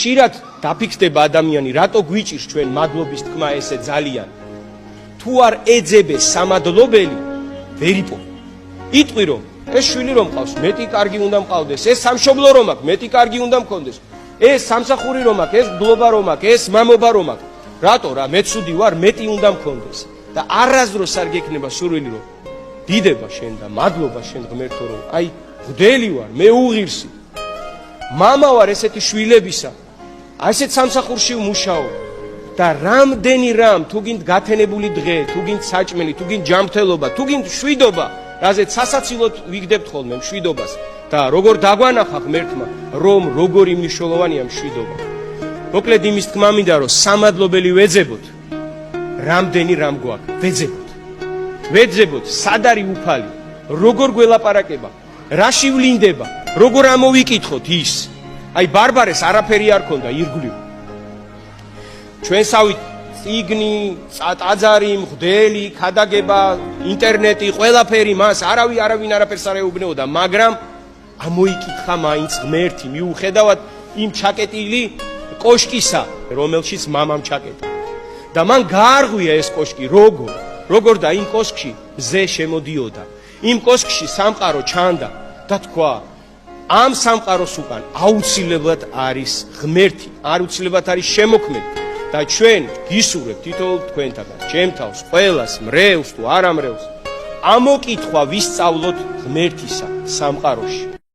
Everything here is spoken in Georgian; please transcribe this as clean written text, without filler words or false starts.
ხშირად დაფიქრდება ადამიანი, რატო გვიჭირს ჩვენ მადლობის თქმა ესე ძალიან. თუ არ ეძებეს სამადლობელი, ვერ იპოვე. იტყვი რომ ეს შვილი რომ მყავს, მეტი კარგი უნდა მყავდეს, ეს სამშობლო რომ აქვს, მეტი კარგი უნდა მქონდეს. ეს სამსახური რომ აქვს, ეს გლობა რომ აქვს, ეს მამობა რომ აქვს. რატო რა, მე ცუდი ვარ, მეტი უნდა მქონდეს. და არასდროს არ გექნება სურვილი რომ დიდება შენ და მადლობა შენ ღმერთო რომ აი მღვდელი ვარ, მე უღირსი. მამა ვარ ესეთი შვილებისა. ასეთ სამსახურში ვმუშაობ და რამდენი რამ თუ გინდ გათენებული დღე, თუ გინდ საჭმელი, თუ გინდ ჯანმრთელობა, თუ გინდ შვიდობა, რაზეც სასაცილოდ ვიგდებთ ხოლმე მშვიდობას და როგორ დაგვანახა ღმერთმა, რომ როგორი მნიშვნელოვანია მშვიდობა. მოკლედ იმის თქმა მინდა რომ სამადლობელი ვეძებოთ. რამდენი რამ გვაქვს, ვეძებოთ, სად არის უფალი, როგორ გველაპარაკება, რაში ვლინდება, როგორ ამოვიკითხოთ ის. აი ბარბარეს არაფერი არ ქონდა ირგვლივ. ჩვენსავით წიგნი, ტაძარი, მღვდელი, ქადაგება, ინტერნეტი, ყველაფერი მას არავინ არაფერს არ ეუბნეოდა, მაგრამ ამოიკითხა მაინც ღმერთი, მიუხედავად იმ ჩაკეტილი კოშკისა, რომელშიც მამამ ჩაკეტა. და მან გაარღვია ეს კოშკი, როგორ და იმ კოშკში ზე შემოდიოდა. იმ კოშკში სამყარო ჩანდა და თქვა, ამ სამყაროს უკან აუცილებლად არის ღმერთი, აუცილებლად არის შემოქმედი და ჩვენ გისურვებთ თითოეულ თქვენთაგან, ჩემ თავს, ყველას, მრევლს თუ არამრევლს, ამოკითხვა ვისწავლოთ ღმერთისა სამყაროში.